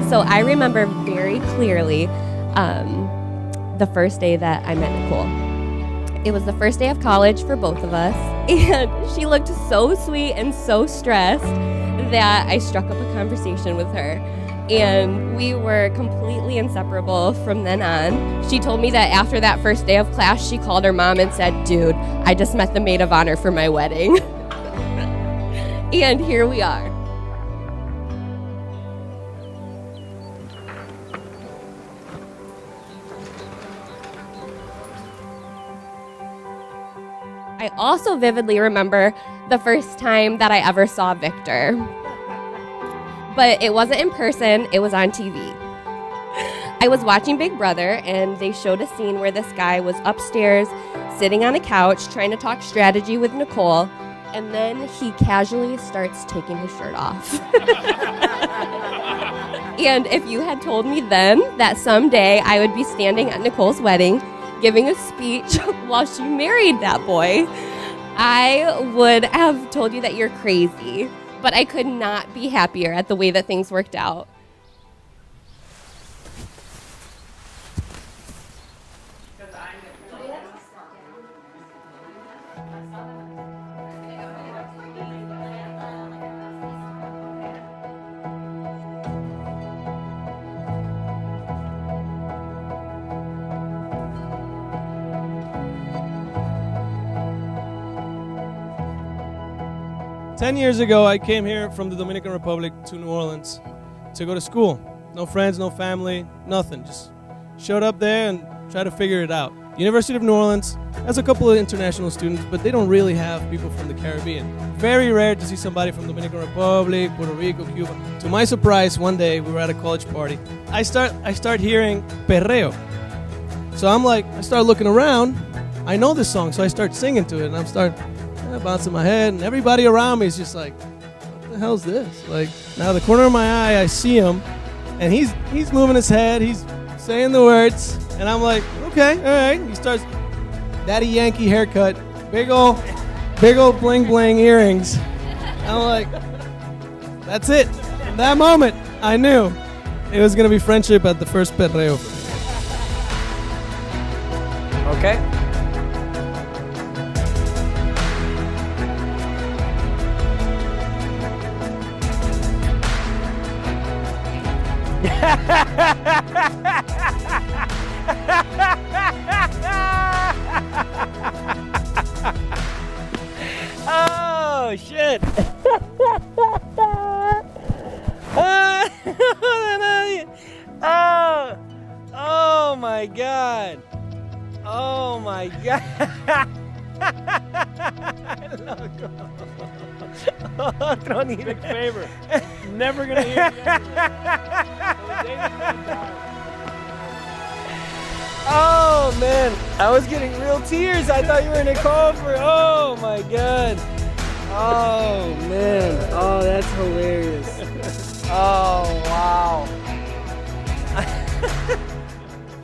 So I remember very clearly the first day that I met Nicole. It was the first day of college for both of us, and she looked so sweet and so stressed that I struck up a conversation with her, and we were completely inseparable from then on. She told me that after that first day of class, she called her mom and said, "Dude, I just met the maid of honor for my wedding." And here we are. I also vividly remember the first time that I ever saw Victor. But it wasn't in person, it was on TV. I was watching Big Brother, and they showed a scene where this guy was upstairs sitting on a couch trying to talk strategy with Nicole, and then he casually starts taking his shirt off. And if you had told me then that someday I would be standing at Nicole's wedding giving a speech while she married that boy, I would have told you that you're crazy. But I could not be happier at the way that things worked out. Ten years ago, I came here from the Dominican Republic to New Orleans to go to school. No friends, no family, nothing. Just showed up there and tried to figure it out. University of New Orleans has a couple of international students, but they don't really have people from the Caribbean. Very rare to see somebody from Dominican Republic, Puerto Rico, Cuba. To my surprise, one day we were at a college party. I start hearing perreo. So I start looking around. I know this song, so I start singing to it, and I'm bouncing my head, and everybody around me is just like, what the hell's this? Like, now the corner of my eye, I see him, and he's moving his head, he's saying the words, and I'm like, okay, all right. He starts, Daddy Yankee haircut, big old bling bling earrings. I'm like, that's it. In that moment, I knew it was gonna be friendship at the first perreo for me. Okay. Oh shit. Oh my god. Oh my god. Otro nivel. Big favor. Never gonna hear you. Oh man, I was getting real tears. I thought you were Nicole for. Oh my god. Oh man. Oh, that's hilarious. Oh wow.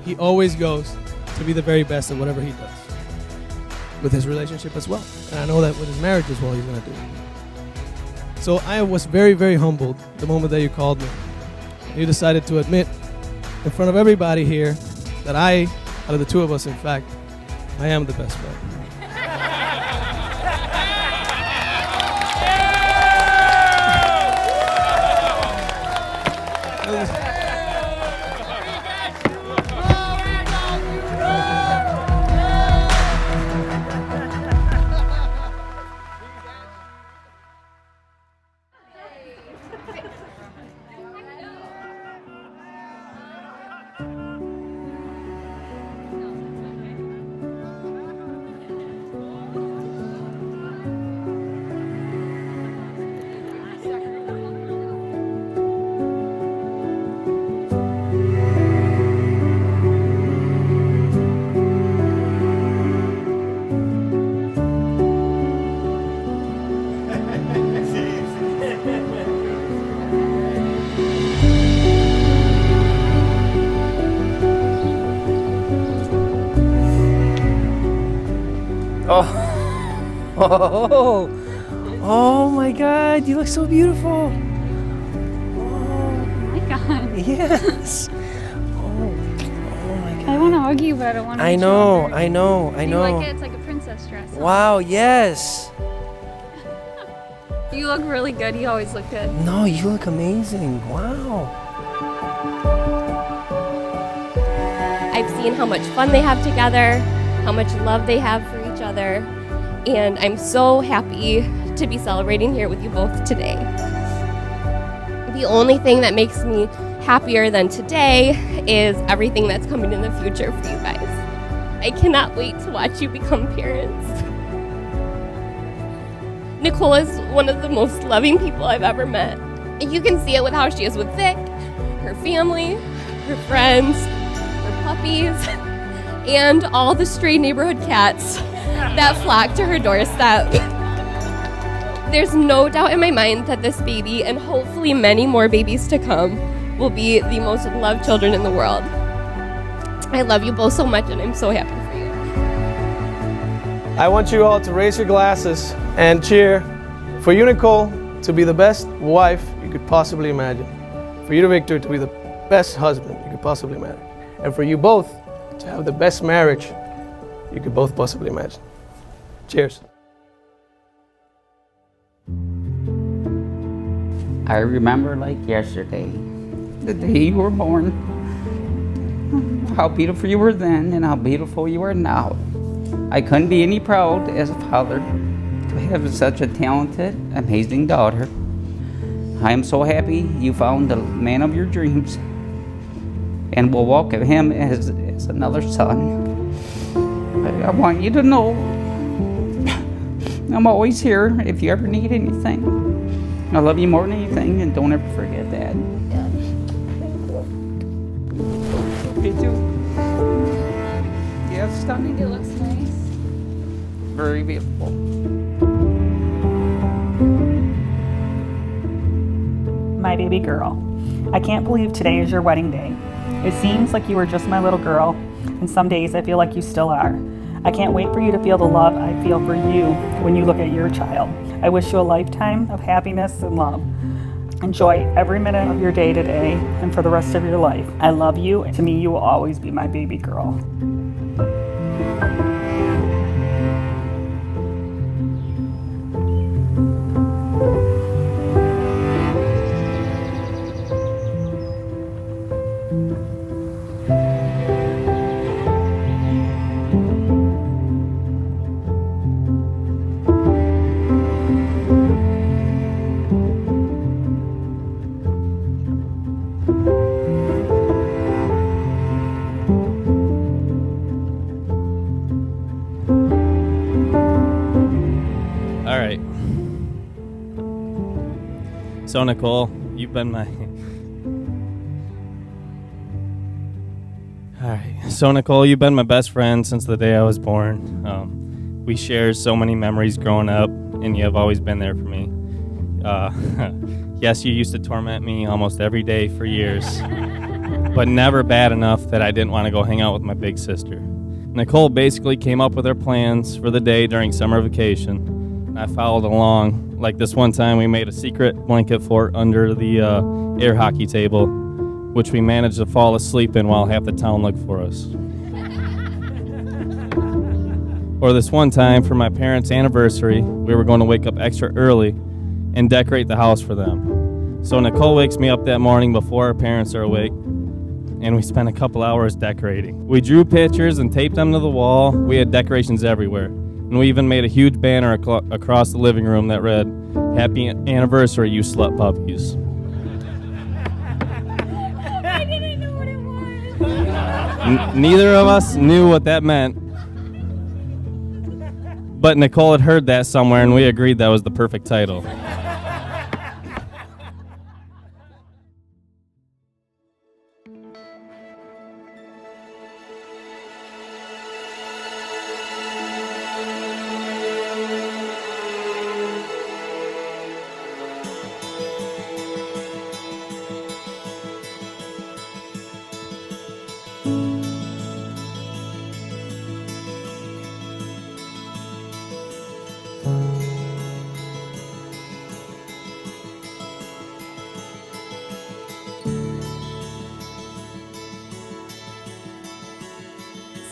He always goes to be the very best at whatever he does. With his relationship as well. And I know that with his marriage as well, he's going to do it. So I was very, very humbled the moment that you called me. You decided to admit in front of everybody here that out of the two of us, in fact, I am the best man. Oh my god, you look so beautiful. Oh my god. Yes. Oh my God. I want to hug you, but I don't want to. I know. Do you like it? It's like a princess dress. Huh? Wow, yes. You look really good. You always look good. No, you look amazing. Wow. I've seen how much fun they have together, how much love they have for each other, and I'm so happy to be celebrating here with you both today. The only thing that makes me happier than today is everything that's coming in the future for you guys. I cannot wait to watch you become parents. Nicole is one of the most loving people I've ever met. And you can see it with how she is with Vic, her family, her friends, her puppies, and all the stray neighborhood cats that flock to her doorstep. There's no doubt in my mind that this baby, and hopefully many more babies to come, will be the most loved children in the world. I love you both so much, and I'm so happy for you. I want you all to raise your glasses and cheer for you, Nicole, to be the best wife you could possibly imagine. For you, Victor, to be the best husband you could possibly imagine. And for you both to have the best marriage you could both possibly imagine. Cheers. I remember like yesterday, the day you were born, how beautiful you were then and how beautiful you are now. I couldn't be any proud as a father to have such a talented, amazing daughter. I am so happy you found the man of your dreams and will welcome him as another son. I want you to know I'm always here if you ever need anything. I love you more than anything, and don't ever forget that. Me too. Yeah, it's stunning. It looks nice. Very beautiful. My baby girl. I can't believe today is your wedding day. It seems like you were just my little girl, and some days I feel like you still are. I can't wait for you to feel the love I feel for you when you look at your child. I wish you a lifetime of happiness and love. Enjoy every minute of your day today and for the rest of your life. I love you, and to me, you will always be my baby girl. All right. So Nicole, you've been my. All right. So Nicole, you've been my best friend since the day I was born. We share so many memories growing up, and you have always been there for me. Yes, you used to torment me almost every day for years, but never bad enough that I didn't want to go hang out with my big sister. Nicole basically came up with her plans for the day during summer vacation. I followed along. Like this one time, we made a secret blanket fort under the air hockey table, which we managed to fall asleep in while half the town looked for us. Or this one time, for my parents' anniversary, we were going to wake up extra early and decorate the house for them. So Nicole wakes me up that morning before our parents are awake, and we spent a couple hours decorating. We drew pictures and taped them to the wall. We had decorations everywhere. And we even made a huge banner across the living room that read, "Happy Anniversary, you slut puppies." I didn't know what it was. Neither of us knew what that meant. But Nicole had heard that somewhere, and we agreed that was the perfect title.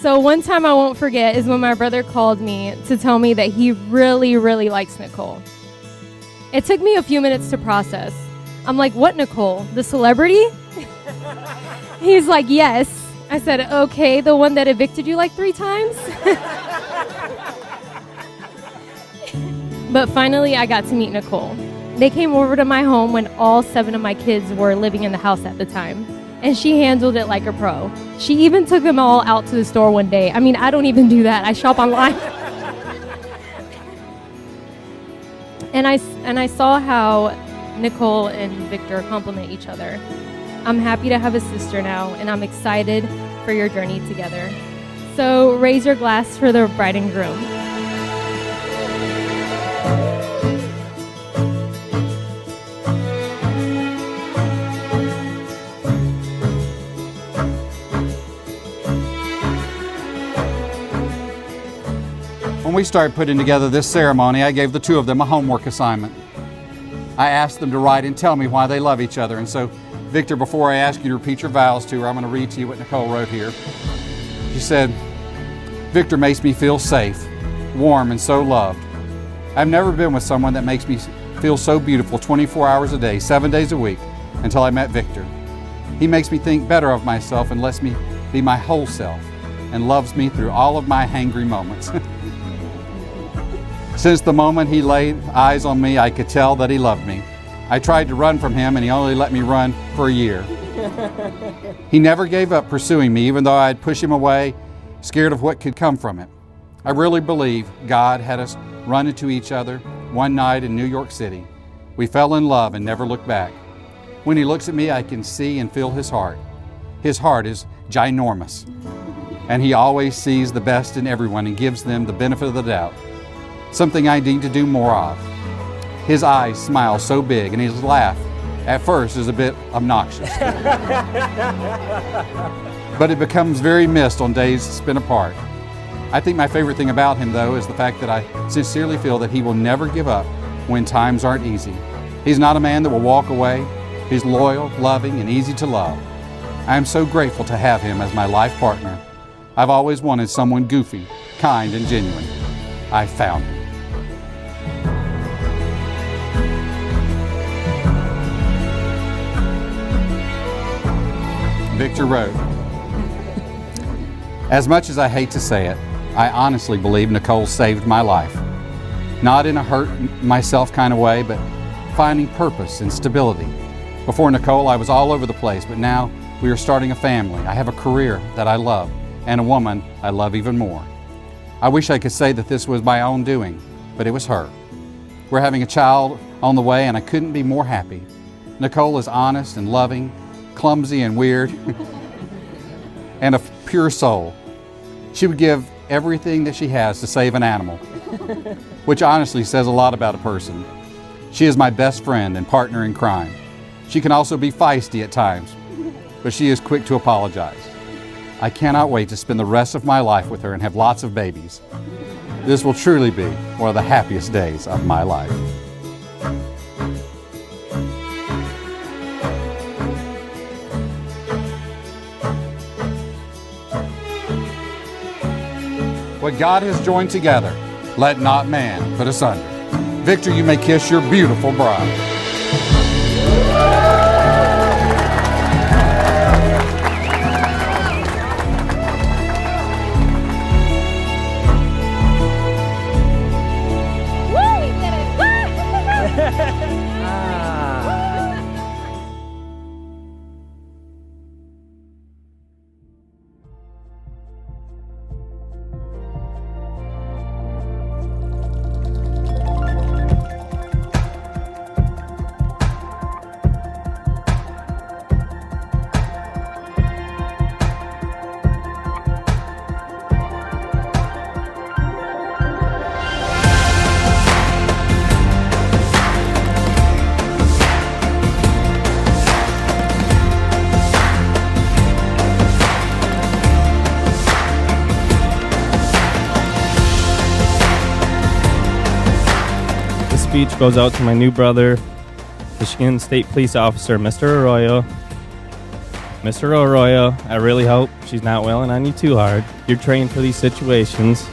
So one time I won't forget is when my brother called me to tell me that he really, really likes Nicole. It took me a few minutes to process. I'm like, what Nicole? The celebrity? He's like, yes. I said, okay, the one that evicted you like 3 times? But finally, I got to meet Nicole. They came over to my home when all 7 of my kids were living in the house at the time, and she handled it like a pro. She even took them all out to the store one day. I mean, I don't even do that. I shop online. And I saw how Nicole and Victor complement each other. I'm happy to have a sister now, and I'm excited for your journey together. So raise your glass for the bride and groom. When we started putting together this ceremony, I gave the 2 of them a homework assignment. I asked them to write and tell me why they love each other. And so, Victor, before I ask you to repeat your vows to her, I'm going to read to you what Nicole wrote here. She said, Victor makes me feel safe, warm, and so loved. I've never been with someone that makes me feel so beautiful 24 hours a day, 7 days a week, until I met Victor. He makes me think better of myself and lets me be my whole self, and loves me through all of my hangry moments. Since the moment he laid eyes on me, I could tell that he loved me. I tried to run from him, and he only let me run for a year. He never gave up pursuing me, even though I'd push him away, scared of what could come from it. I really believe God had us run into each other one night in New York City. We fell in love and never looked back. When he looks at me, I can see and feel his heart. His heart is ginormous, and he always sees the best in everyone and gives them the benefit of the doubt. Something I need to do more of. His eyes smile so big, and his laugh at first is a bit obnoxious. But it becomes very missed on days spent apart. I think my favorite thing about him, though, is the fact that I sincerely feel that he will never give up when times aren't easy. He's not a man that will walk away. He's loyal, loving, and easy to love. I am so grateful to have him as my life partner. I've always wanted someone goofy, kind, and genuine. I found him. Victor wrote, as much as I hate to say it, I honestly believe Nicole saved my life. Not in a hurt myself kind of way, but finding purpose and stability. Before Nicole, I was all over the place, but now we are starting a family. I have a career that I love and a woman I love even more. I wish I could say that this was my own doing, but it was her. We're having a child on the way, and I couldn't be more happy. Nicole is honest and loving, clumsy and weird, and a pure soul. She would give everything that she has to save an animal, which honestly says a lot about a person. She is my best friend and partner in crime. She can also be feisty at times, but she is quick to apologize. I cannot wait to spend the rest of my life with her and have lots of babies. This will truly be one of the happiest days of my life. What God has joined together, let not man put asunder. Victor, you may kiss your beautiful bride. Speech goes out to my new brother, Michigan State Police Officer, Mr. Arroyo. Mr. Arroyo, I really hope she's not wailing on you too hard. You're trained for these situations.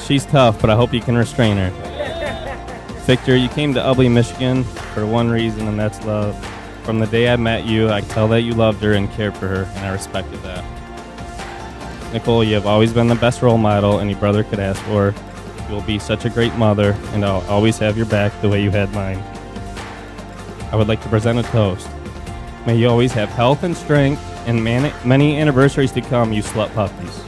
She's tough, but I hope you can restrain her. Victor, you came to Ubly, Michigan for one reason, and that's love. From the day I met you, I could tell that you loved her and cared for her, and I respected that. Nicole, you have always been the best role model any brother could ask for. You will be such a great mother, and I'll always have your back the way you had mine. I would like to present a toast. May you always have health and strength, and many anniversaries to come, you slut puppies.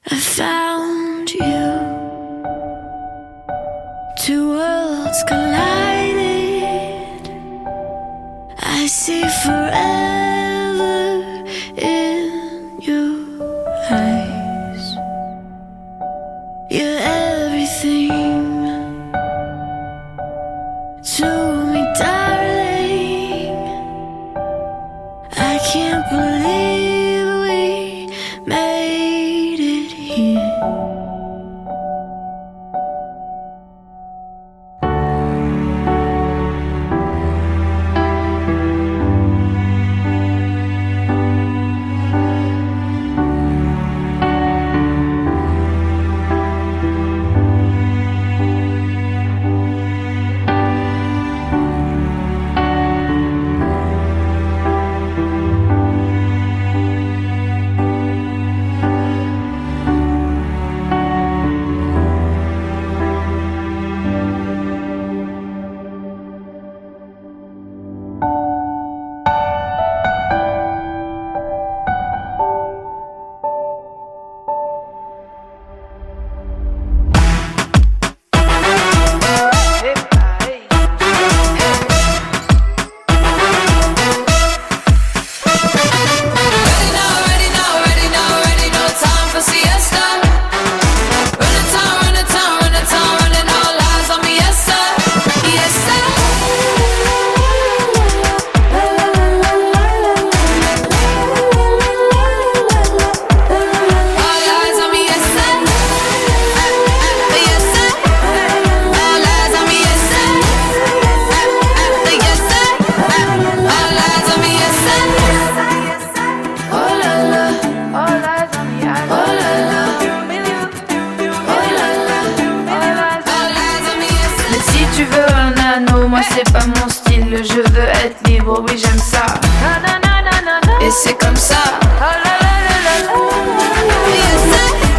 I found you. Two worlds collided. I see forever in your eyes. You're everything to me, darling. I can't believe we made it here. C'est pas mon style, je veux être libre, oui j'aime ça. Et c'est comme ça. Yes,